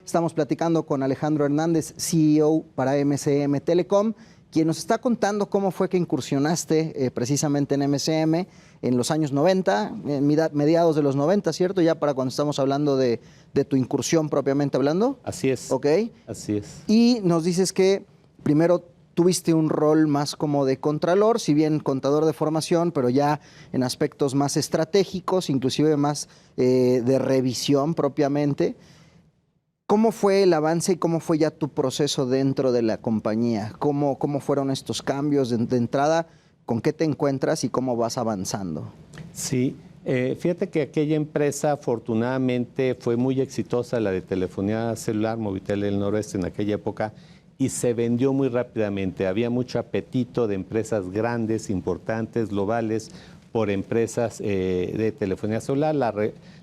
Estamos platicando con Alejandro Hernández, CEO para MCM Telecom, quien nos está contando cómo fue que incursionaste precisamente en MCM en los años 90, mediados de los 90, ¿cierto? Ya para cuando estamos hablando de tu incursión propiamente hablando. Así es. Ok. Así es. Y nos dices que primero tuviste un rol más como de contralor, si bien contador de formación, pero ya en aspectos más estratégicos, inclusive más de revisión propiamente. ¿Cómo fue el avance y cómo fue ya tu proceso dentro de la compañía? ¿Cómo fueron estos cambios de entrada? ¿Con qué te encuentras y cómo vas avanzando? Sí, fíjate que aquella empresa afortunadamente fue muy exitosa, la de telefonía celular, Movitel del Noroeste en aquella época, y se vendió muy rápidamente. Había mucho apetito de empresas grandes, importantes, globales, por empresas de telefonía celular.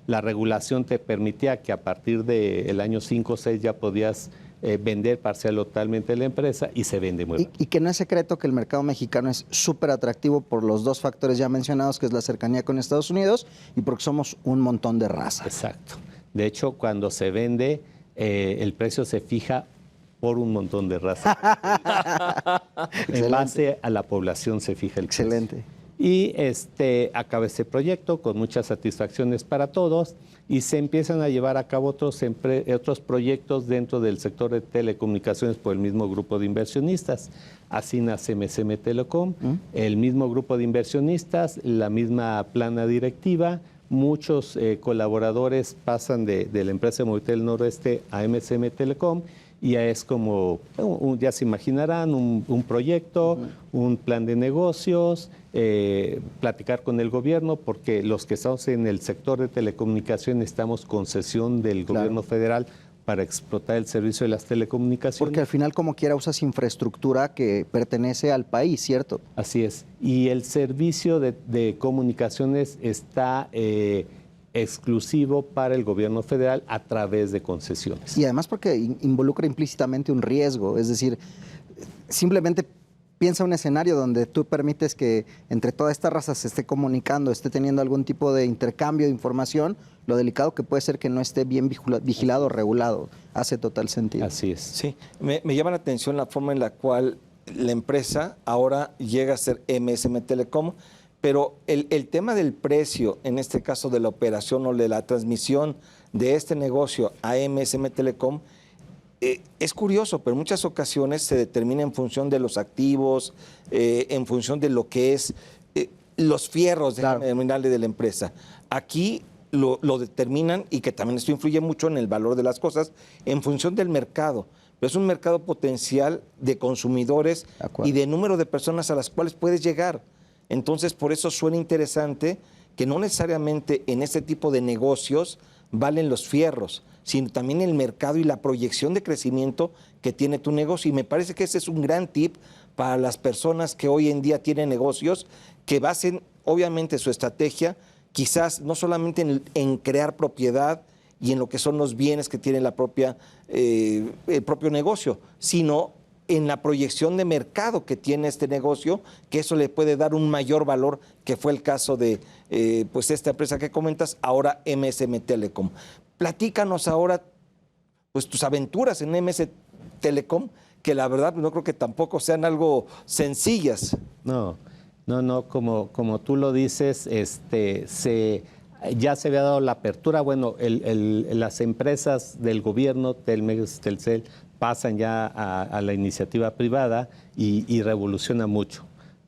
La regulación te permitía que a partir del año 5 o 6 ya podías vender parcial o totalmente la empresa y se vende muy rápido. Y que no es secreto que el mercado mexicano es súper atractivo por los dos factores ya mencionados, que es la cercanía con Estados Unidos y porque somos un montón de razas. Exacto. De hecho, cuando se vende, el precio se fija por un montón de razas. En base a la población se fija el precio. Excelente. Y acaba este proyecto con muchas satisfacciones para todos y se empiezan a llevar a cabo otros proyectos dentro del sector de telecomunicaciones por el mismo grupo de inversionistas. Así nace MCM Telecom, el mismo grupo de inversionistas, la misma plana directiva. Muchos colaboradores pasan de la empresa Movitel Noroeste a MCM Telecom y ya es como, ya se imaginarán, un proyecto, un plan de negocios, platicar con el gobierno, porque los que estamos en el sector de telecomunicaciones necesitamos concesión del gobierno federal para explotar el servicio de las telecomunicaciones. Porque al final, como quiera, usas infraestructura que pertenece al país, ¿cierto? Así es. Y el servicio de comunicaciones está exclusivo para el gobierno federal a través de concesiones. Y además porque involucra implícitamente un riesgo, es decir, simplemente piensa un escenario donde tú permites que entre toda esta raza se esté comunicando, esté teniendo algún tipo de intercambio de información, lo delicado que puede ser que no esté bien vigilado o regulado. Hace total sentido. Así es. Sí, me llama la atención la forma en la cual la empresa ahora llega a ser MSM Telecom, pero el tema del precio, en este caso de la operación o de la transmisión de este negocio a MSM Telecom, es curioso, pero en muchas ocasiones se determina en función de los activos, en función de lo que es los fierros terminales de la empresa. Aquí lo determinan, y que también esto influye mucho en el valor de las cosas, en función del mercado. Pero es un mercado potencial de consumidores y de número de personas a las cuales puedes llegar. Entonces, por eso suena interesante que no necesariamente en este tipo de negocios valen los fierros, sino también el mercado y la proyección de crecimiento que tiene tu negocio. Y me parece que ese es un gran tip para las personas que hoy en día tienen negocios, que basen obviamente su estrategia, quizás no solamente en crear propiedad y en lo que son los bienes que tiene el propio negocio, sino en la proyección de mercado que tiene este negocio, que eso le puede dar un mayor valor, que fue el caso de pues esta empresa que comentas, ahora MSM Telecom. Platícanos ahora pues tus aventuras en MS Telecom, que la verdad no creo que tampoco sean algo sencillas. No, como tú lo dices, ya se había dado la apertura. Bueno, las empresas del gobierno, Telmex, Telcel, pasan ya a la iniciativa privada y revoluciona mucho.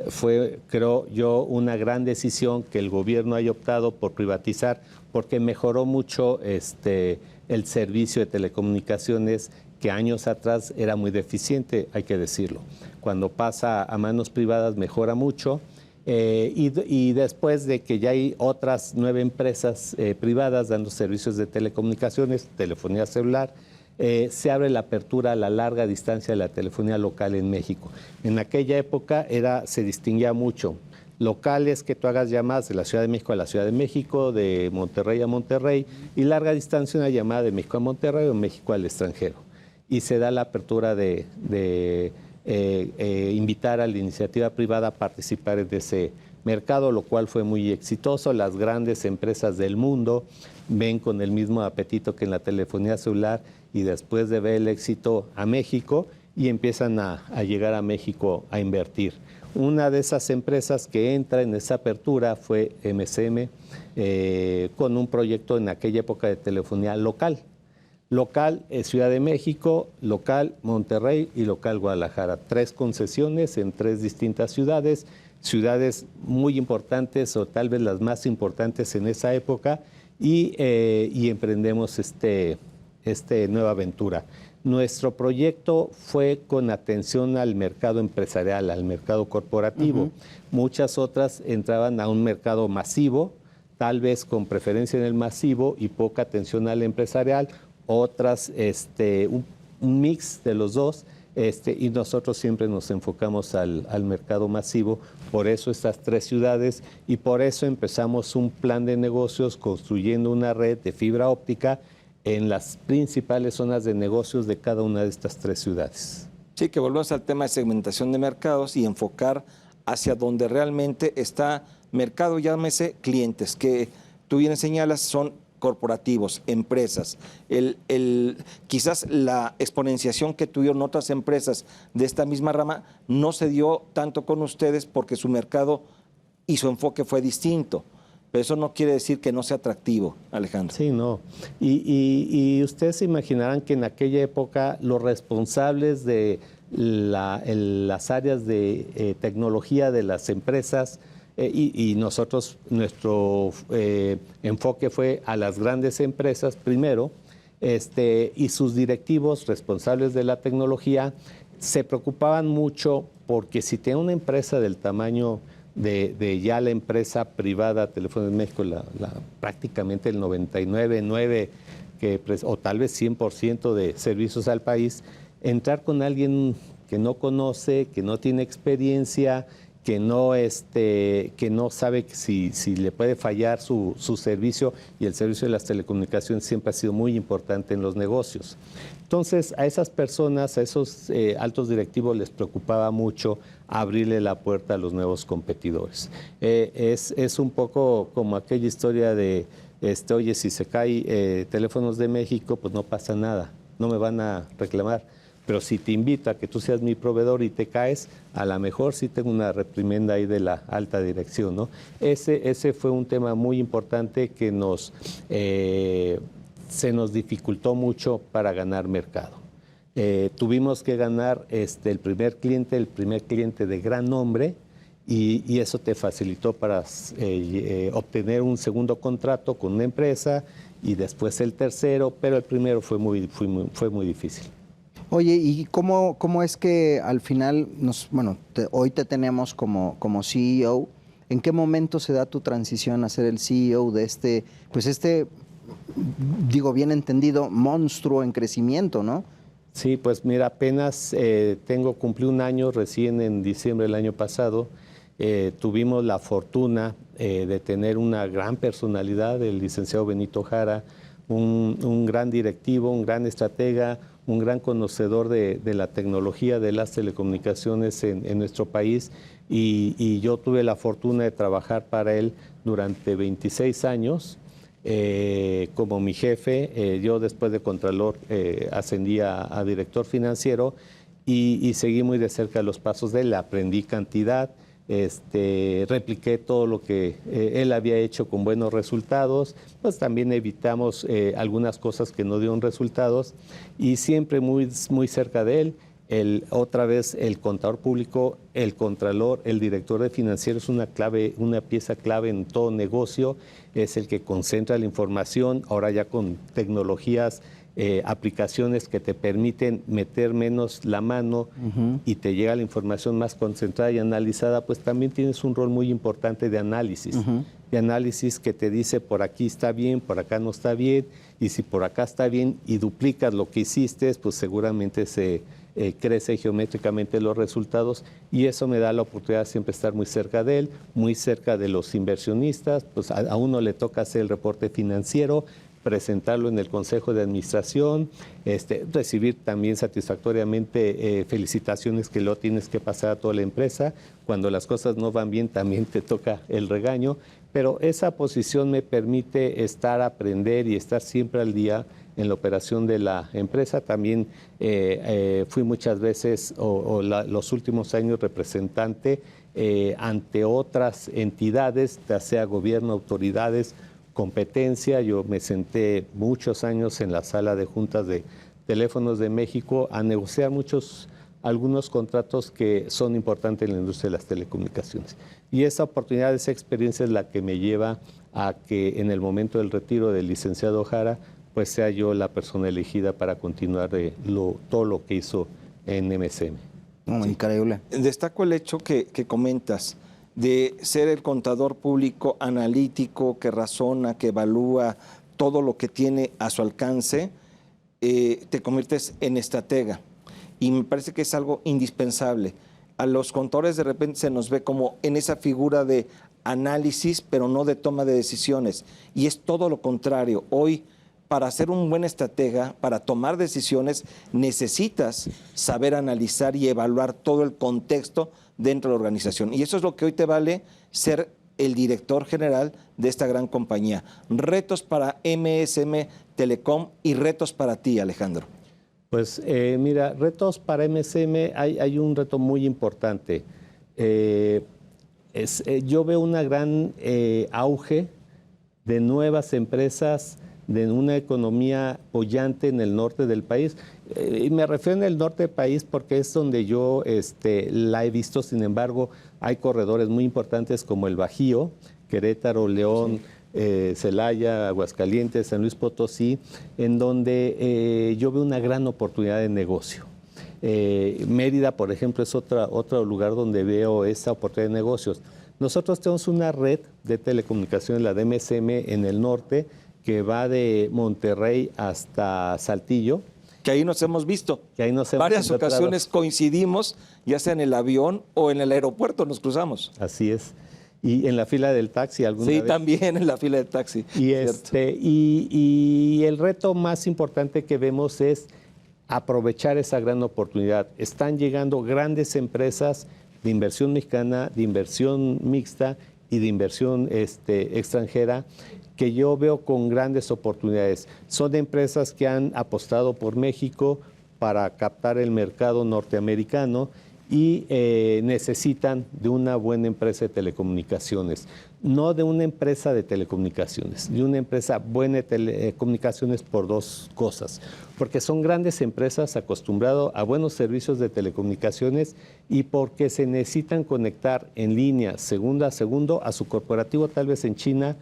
Fue, creo yo, una gran decisión que el gobierno haya optado por privatizar, porque mejoró mucho el servicio de telecomunicaciones, que años atrás era muy deficiente, hay que decirlo. Cuando pasa a manos privadas mejora mucho, y después de que ya hay otras 9 empresas privadas dando servicios de telecomunicaciones, telefonía celular, se abre la apertura a la larga distancia de la telefonía local en México. En aquella época se distinguía mucho locales, que tú hagas llamadas de la Ciudad de México a la Ciudad de México, de Monterrey a Monterrey, y larga distancia una llamada de México a Monterrey o México al extranjero. Y se da la apertura de invitar a la iniciativa privada a participar en ese mercado, lo cual fue muy exitoso. Las grandes empresas del mundo ven con el mismo apetito que en la telefonía celular y después de ver el éxito a México y empiezan a llegar a México a invertir. Una de esas empresas que entra en esa apertura fue MCM, con un proyecto en aquella época de telefonía local. Local Ciudad de México, local Monterrey y local Guadalajara. 3 concesiones en 3 distintas ciudades, ciudades muy importantes o tal vez las más importantes en esa época, y emprendemos nueva aventura. Nuestro proyecto fue con atención al mercado empresarial, al mercado corporativo. Muchas otras entraban a un mercado masivo, tal vez con preferencia en el masivo y poca atención al empresarial. Otras, un mix de los dos, y nosotros siempre nos enfocamos al mercado masivo. Por eso estas 3 ciudades, y por eso empezamos un plan de negocios construyendo una red de fibra óptica en las principales zonas de negocios de cada una de estas 3 ciudades. Sí, que volvemos al tema de segmentación de mercados y enfocar hacia donde realmente está mercado, llámese clientes, que tú bien señalas son corporativos, empresas. Quizás la exponenciación que tuvieron otras empresas de esta misma rama no se dio tanto con ustedes porque su mercado y su enfoque fue distinto. Pero eso no quiere decir que no sea atractivo, Alejandro. Sí, no. Y ustedes se imaginarán que en aquella época los responsables de las áreas de tecnología de las empresas, y nosotros, nuestro enfoque fue a las grandes empresas primero, y sus directivos responsables de la tecnología se preocupaban mucho porque si tenía una empresa del tamaño de ya la empresa privada Telefónica de México, prácticamente el 99.9% o tal vez 100% de servicios al país, entrar con alguien que no conoce, que no tiene experiencia, que no sabe si le puede fallar su servicio, y el servicio de las telecomunicaciones siempre ha sido muy importante en los negocios. Entonces, a esas personas, a esos altos directivos les preocupaba mucho abrirle la puerta a los nuevos competidores. Es un poco como aquella historia de, oye, si se cae Teléfonos de México, pues no pasa nada, no me van a reclamar. Pero si te invito a que tú seas mi proveedor y te caes, a lo mejor sí tengo una reprimenda ahí de la alta dirección, ¿no? Ese fue un tema muy importante que se nos dificultó mucho para ganar mercado. Tuvimos que ganar el primer cliente de gran nombre, y eso te facilitó para obtener un segundo contrato con una empresa y después el tercero, pero el primero fue muy difícil. Oye, ¿y cómo es que al final, hoy te tenemos como CEO? ¿En qué momento se da tu transición a ser el CEO de bien entendido, monstruo en crecimiento, ¿no? Sí, pues mira, apenas cumplí un año, recién en diciembre del año pasado. Tuvimos la fortuna de tener una gran personalidad, el licenciado Benito Jara, un gran directivo, un gran estratega, un gran conocedor de la tecnología de las telecomunicaciones en nuestro país, y yo tuve la fortuna de trabajar para él durante 26 años como mi jefe. Yo después de Contralor ascendí a director financiero y seguí muy de cerca los pasos de él, aprendí cantidad. Repliqué todo lo que él había hecho con buenos resultados, pues también evitamos algunas cosas que no dieron resultados, y siempre muy, muy cerca de él. Otra vez el contador público, el contralor, el director de financiero es una pieza clave en todo negocio, es el que concentra la información, ahora ya con tecnologías, aplicaciones que te permiten meter menos la mano y te llega la información más concentrada y analizada, pues también tienes un rol muy importante de análisis. De análisis que te dice por aquí está bien, por acá no está bien, y si por acá está bien y duplicas lo que hiciste, pues seguramente se crece geométricamente los resultados, y eso me da la oportunidad de siempre estar muy cerca de él, muy cerca de los inversionistas. Pues a uno le toca hacer el reporte financiero, presentarlo en el Consejo de Administración, recibir también satisfactoriamente felicitaciones que lo tienes que pasar a toda la empresa. Cuando las cosas no van bien también te toca el regaño, pero esa posición me permite aprender y estar siempre al día en la operación de la empresa. También fui muchas veces los últimos años representante ante otras entidades, ya sea gobierno, autoridades, competencia. Yo me senté muchos años en la sala de juntas de Teléfonos de México a negociar algunos contratos que son importantes en la industria de las telecomunicaciones. Y esa oportunidad, esa experiencia es la que me lleva a que en el momento del retiro del licenciado Jara, pues sea yo la persona elegida para continuar todo lo que hizo en MSM. Increíble. Destaco el hecho que comentas de ser el contador público analítico, que razona, que evalúa todo lo que tiene a su alcance, te conviertes en estratega. Y me parece que es algo indispensable. A los contadores de repente se nos ve como en esa figura de análisis, pero no de toma de decisiones. Y es todo lo contrario. Hoy, para ser un buen estratega, para tomar decisiones, necesitas saber analizar y evaluar todo el contexto dentro de la organización. Y eso es lo que hoy te vale ser el director general de esta gran compañía. Retos para MSM Telecom y retos para ti, Alejandro. Pues mira, retos para MSM, hay un reto muy importante. Yo veo una gran auge de nuevas empresas, de una economía bollante en el norte del país. Y me refiero en el norte del país porque es donde yo la he visto. Sin embargo, hay corredores muy importantes como el Bajío, Querétaro, León, Celaya, Aguascalientes, San Luis Potosí, en donde yo veo una gran oportunidad de negocio. Mérida, por ejemplo, es otro lugar donde veo esa oportunidad de negocios. Nosotros tenemos una red de telecomunicaciones, la de MSM, en el norte, que va de Monterrey hasta Saltillo. Que ahí nos hemos visto. Que ahí nos hemos Varias encontrado. ocasiones coincidimos, ya sea en el avión o en el aeropuerto, nos cruzamos. Así es. Y en la fila del taxi alguna vez. Sí, también en la fila del taxi. Y, y el reto más importante que vemos es aprovechar esa gran oportunidad. Están llegando grandes empresas de inversión mexicana, de inversión mixta y de inversión extranjera que yo veo con grandes oportunidades. Son empresas que han apostado por México para captar el mercado norteamericano y necesitan de una buena empresa de telecomunicaciones, no de una empresa de telecomunicaciones, de una empresa buena de telecomunicaciones por dos cosas, porque son grandes empresas acostumbradas a buenos servicios de telecomunicaciones y porque se necesitan conectar en línea, segundo a segundo, a su corporativo, tal vez en China,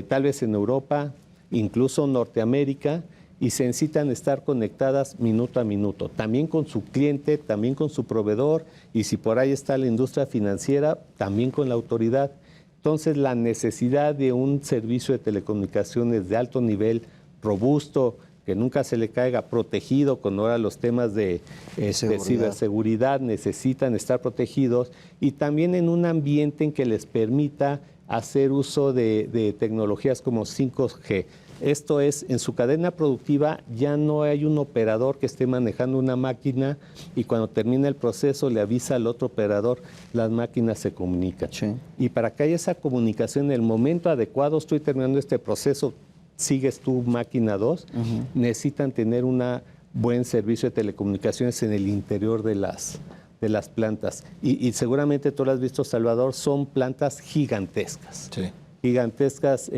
tal vez en Europa, incluso Norteamérica, y se necesitan estar conectadas minuto a minuto, también con su cliente, también con su proveedor, y si por ahí está la industria financiera, también con la autoridad. Entonces, la necesidad de un servicio de telecomunicaciones de alto nivel, robusto, que nunca se le caiga, protegido, con ahora los temas de ciberseguridad, necesitan estar protegidos, y también en un ambiente en que les permita hacer uso de tecnologías como 5G. Esto es, en su cadena productiva ya no hay un operador que esté manejando una máquina y cuando termina el proceso le avisa al otro operador, las máquinas se comunican. Sí. Y para que haya esa comunicación en el momento adecuado, estoy terminando este proceso, sigues tu máquina 2, necesitan tener un buen servicio de telecomunicaciones en el interior de las plantas. Y seguramente tú lo has visto, Salvador, son plantas gigantescas. Sí. Gigantescas,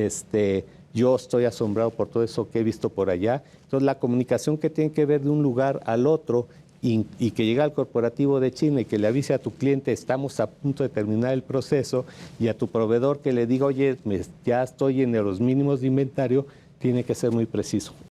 yo estoy asombrado por todo eso que he visto por allá. Entonces, la comunicación que tiene que ver de un lugar al otro y que llega al corporativo de China y que le avise a tu cliente, estamos a punto de terminar el proceso, y a tu proveedor que le diga, oye, ya estoy en los mínimos de inventario, tiene que ser muy preciso.